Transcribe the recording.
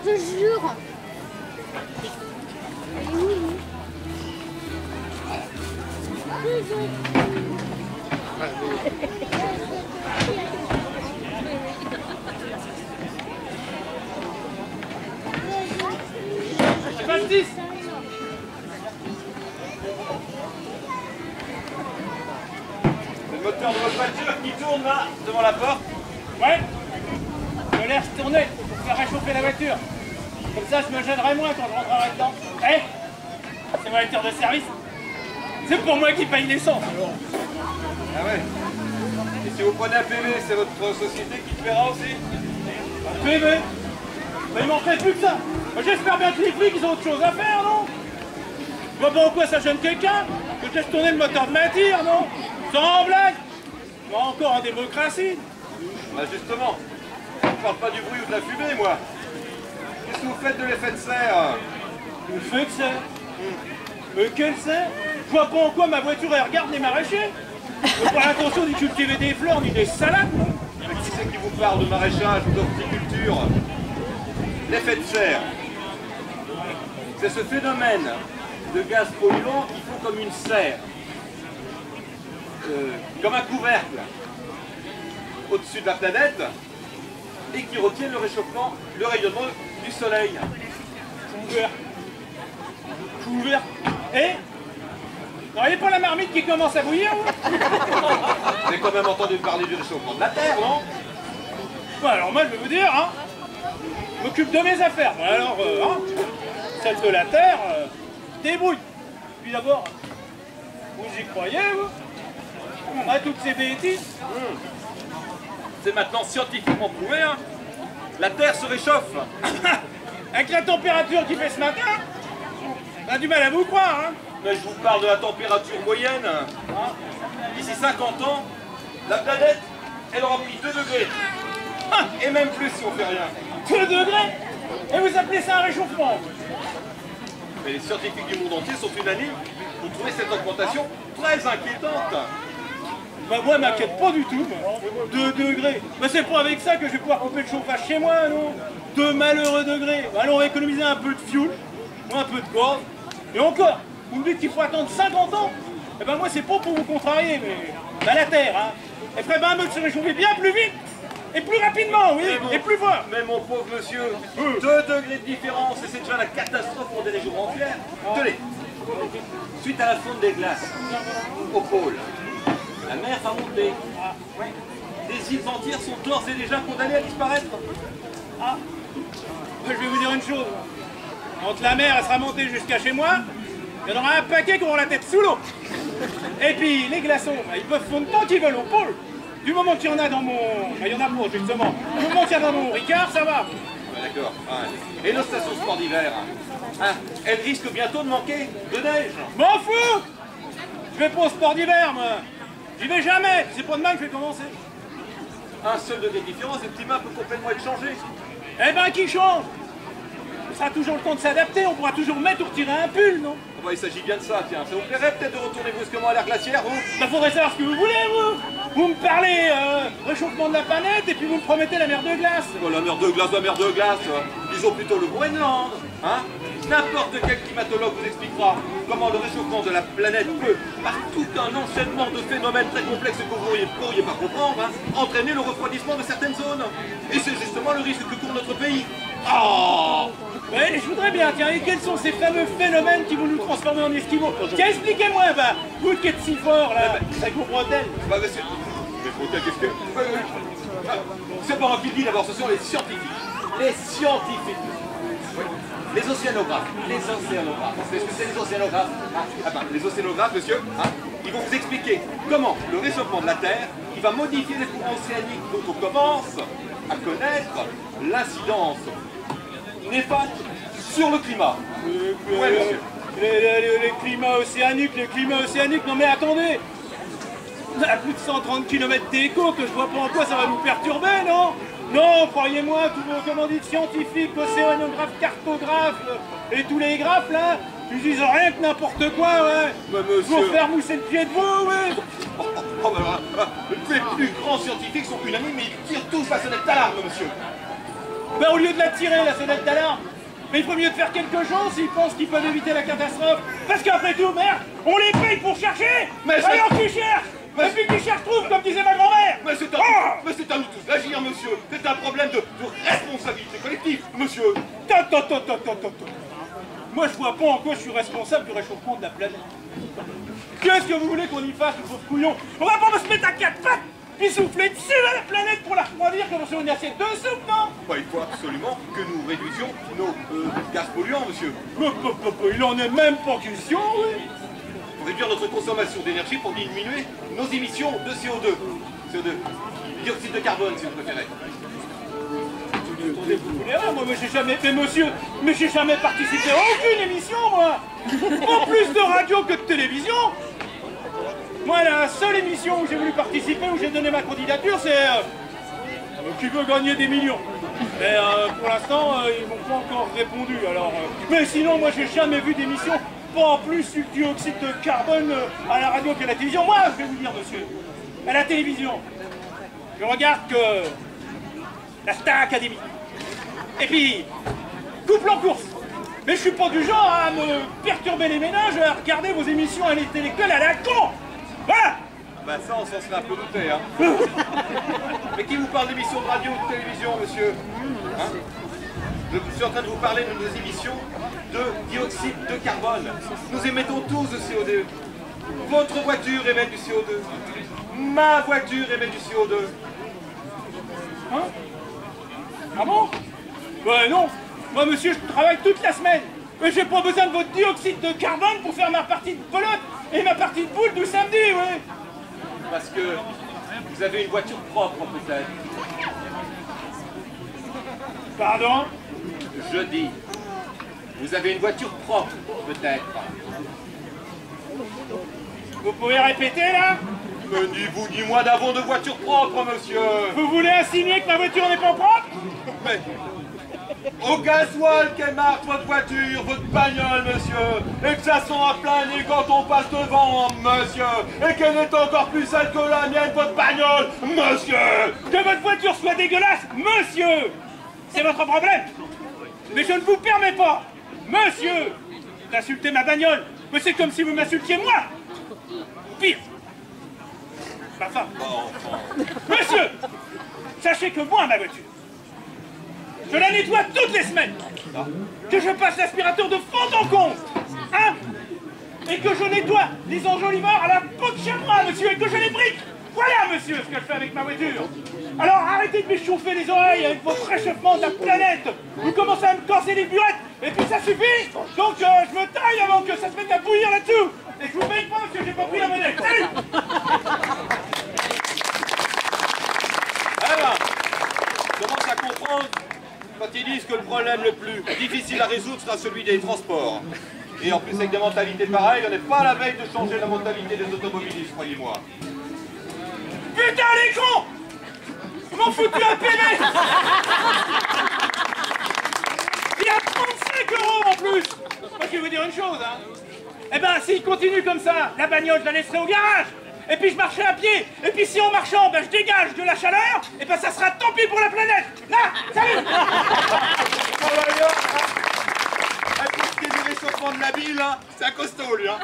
Je jure. Baptiste. C'est le moteur de votre voiture qui tourne là, devant la porte. Ouais. Je laisse tourner pour faire réchauffer la voiture. Comme ça, je me gênerai moins quand je rentrerai dedans. Eh, c'est ma voiture de service. C'est pour moi qui paye l'essence. Ah ouais. Et si vous prenez un PV, c'est votre société qui te paiera aussi? Un PV. Mais il manquerait plus que ça. J'espère bien que les flics, ils ont autre chose à faire, non? Je vois pas en quoi ça gêne quelqu'un que je laisse tourner le moteur de ma tire, non? Sans blague. Mais encore en démocratie. Bah justement, je ne parle pas du bruit ou de la fumée, moi. Qu'est-ce que vous faites de l'effet de serre? L'effet de serre? Mais quel serre? Je vois pas en quoi ma voiture, elle regarde les maraîchers. Je pas l'intention d'y cultiver des fleurs ni des salades. Mais qui c'est qui vous parle de maraîchage ou d'horticulture? L'effet de serre, c'est ce phénomène de gaz polluant qui font comme une serre, comme un couvercle au-dessus de la planète et qui retient le réchauffement, le rayonnement du soleil. Couvert. Couvert. Et vous n'auriez pas la marmite qui commence à bouillir, vous? Vous avez quand même entendu parler du réchauffement de la Terre, non? Bon, alors moi, je vais vous dire, hein, je m'occupe de mes affaires. Bon, alors, hein, celle de la Terre, débrouille. Puis d'abord, vous y croyez, vous? À toutes ces bêtises? C'est maintenant scientifiquement prouvé, hein. La Terre se réchauffe. Avec la température qu'il fait ce matin, on a du mal à vous croire, hein. Mais je vous parle de la température moyenne. D'ici 50 ans, la planète, elle aura pris 2 degrés. Et même plus si on fait rien. 2 degrés? Et vous appelez ça un réchauffement? Mais les scientifiques du monde entier sont unanimes pour trouver cette augmentation très inquiétante. Bah moi, m'inquiète pas du tout, moi. 2 degrés. Bah c'est pas avec ça que je vais pouvoir couper le chauffage chez moi, non? 2 malheureux degrés. Bah, alors on va économiser un peu de fuel, un peu de gaz. Et encore, vous me dites qu'il faut attendre 50 ans? Eh ben moi, c'est pas pour vous contrarier, mais bah, la Terre, hein, elle ferait bien mieux de se réchauffer bien plus vite et plus rapidement, oui, et plus fort. Mais mon pauvre monsieur, 2 degrés de différence et c'est déjà la catastrophe pour des régions entières. Tenez, suite à la fonte des glaces au pôle, la mer va monter. Des îles entières sont d'ores et déjà condamnées à disparaître. Ah, je vais vous dire une chose. Quand la mer elle sera montée jusqu'à chez moi, il y en aura un paquet qui auront la tête sous l'eau. Et puis les glaçons, bah, ils peuvent fondre tant qu'ils veulent au pôle. Du moment qu'il y en a dans mon... Bah, il y en a pas justement. Du moment qu'il y en a dans mon Ricard, ça va. D'accord. Ouais. Et nos stations sport d'hiver, hein, elles risquent bientôt de manquer de neige. M'en fous. Je vais pas au sport d'hiver, moi. J'y vais jamais. C'est pas demain que je vais commencer. Un seul degré de différence et le climat peut complètement être changé. Eh ben, qui change? Ce sera toujours le temps de s'adapter. On pourra toujours mettre ou retirer un pull, non? Bah, il s'agit bien de ça, tiens. Ça vous plairait peut-être de retourner brusquement à l'ère glaciaire, vous? Bah, faudrait savoir ce que vous voulez, vous. Vous me parlez réchauffement de la planète et puis vous me promettez la mer de glace. Oh, la mer de glace, disons plutôt le Groenland, hein? N'importe quel climatologue vous expliquera comment le réchauffement de la planète peut, par tout un enchaînement de phénomènes très complexes que vous ne pourriez pas comprendre, hein, entraîner le refroidissement de certaines zones. Et c'est justement le risque que court notre pays. Oh! Oui, je voudrais bien, tiens, et quels sont ces fameux phénomènes qui vont nous transformer en esquimaux? Tiens, expliquez-moi, bah, vous qui êtes si fort, là, avec vos bretelles. Bah, monsieur, mais bretelles, qu'est-ce que... C'est pas moi qui le dis, d'abord, ce sont les scientifiques. Les scientifiques. Oui. Les océanographes. Les océanographes. Vous savez ce que c'est, les océanographes? Ah ben, les océanographes, monsieur, hein, ils vont vous expliquer comment le réchauffement de la Terre, il va modifier les courants océaniques dont on commence à connaître l'incidence néfaste sur le climat. Ouais, monsieur. Les climats océaniques, non mais attendez! À plus de 130 km des côtes, je vois pas en quoi ça va nous perturber, non? Non, croyez-moi, tous vos commandites scientifiques, océanographes, cartographes et tous les graphes là, ils disent rien que n'importe quoi, ouais. Mais monsieur... Pour faire mousser le pied de vous, ouais. Les plus grands scientifiques sont unanimes, mais ils tirent tous la sonnette d'alarme, monsieur. Ben au lieu de la tirer, la sonnette d'alarme, mais il faut mieux de faire quelque chose s'ils pensent qu'ils peuvent éviter la catastrophe. Parce qu'après tout, merde, on les paye pour chercher. Mais alors qui cherche? Et puis qui cherche trouve, comme disait ma grand-mère. Mais c'est à nous tous d'agir, monsieur. C'est un problème de responsabilité collective, monsieur. Moi, je vois pas en quoi je suis responsable du réchauffement de la planète. Qu'est-ce que vous voulez qu'on y fasse, le pauvre couillon? On va pas se mettre à quatre pattes puis souffler dessus à la planète pour la refroidir comme sur une assiette de soupe, non? Bah, il faut absolument que nous réduisions nos gaz polluants, monsieur. Il en est même pas question, oui. Pour réduire notre consommation d'énergie pour diminuer nos émissions de CO2. Dioxyde de carbone, si vous préférez. Attendez, vous voulez rien, moi, mais j'ai jamais participé à aucune émission, moi. En plus de radio que de télévision. Moi, la seule émission où j'ai voulu participer, où j'ai donné ma candidature, c'est qui veut gagner des millions. Mais pour l'instant, ils m'ont pas encore répondu. Alors, mais sinon, moi, j'ai jamais vu d'émission, pas en plus du dioxyde de carbone à la radio qu'à la télévision. Moi, je vais vous dire, monsieur, à la télévision, je regarde que la Star Academy. Et puis, couple en course. Mais je suis pas du genre à me perturber les ménages à regarder vos émissions intellectuelles à la con. Voilà. Bah ça, on s'en serait un peu douté, hein. Mais qui vous parle d'émissions de radio ou de télévision, monsieur, hein? Je suis en train de vous parler de nos émissions de dioxyde de carbone. Nous émettons tous de CO2. Votre voiture émet du CO2. Ma voiture émet du CO2. Hein? Ah bon? Ouais, non. Moi, monsieur, je travaille toute la semaine. Mais j'ai pas besoin de votre dioxyde de carbone pour faire ma partie de pelote et ma partie de boule du samedi, oui. Parce que vous avez une voiture propre, peut-être. Pardon? Je dis, vous avez une voiture propre, peut-être. Vous pouvez répéter, là? Mais ni vous ni moi n'avons de voiture propre, monsieur. Vous voulez insinuer que ma voiture n'est pas propre? Mais au gasoil qu'elle marque votre voiture, votre bagnole, monsieur, et que ça sent à plein nez quand on passe devant, monsieur, et qu'elle est encore plus sale que la mienne, votre bagnole, monsieur. Que votre voiture soit dégueulasse, monsieur, c'est votre problème. Mais je ne vous permets pas, monsieur, d'insulter ma bagnole. Mais c'est comme si vous m'insultiez moi. Pire. Ma femme. Monsieur, sachez que moi, ma voiture, je la nettoie toutes les semaines. Que je passe l'aspirateur de fond en comble. Hein? Et que je nettoie les enjoliveurs à la peau de chamois, monsieur, et que je les brique. Voilà, monsieur, ce que je fais avec ma voiture. Alors arrêtez de m'échauffer les oreilles avec votre réchauffement de la planète. Vous commencez à me casser les burettes, et puis ça suffit. Donc je me taille avant que ça se mette à bouillir là-dessous. Et je vous paye pas parce que j'ai pas pris la monnaie. Salut. Alors, je commence à comprendre quand ils disent que le problème le plus difficile à résoudre sera celui des transports. Et en plus avec des mentalités pareilles, on n'est pas à la veille de changer la mentalité des automobilistes, croyez-moi. Putain les cons! Ils m'ont foutu un PV! Il y a 35 € en plus! Moi je vais vous dire une chose, hein. Eh ben s'ils continuent comme ça, la bagnole je la laisserai au garage! Et puis je marcherai à pied! Et puis si en marchant, ben je dégage de la chaleur, et ben ça sera tant pis pour la planète! Là! Salut! Pour ce qui est du réchauffement de la ville, hein, c'est un costaud lui, hein.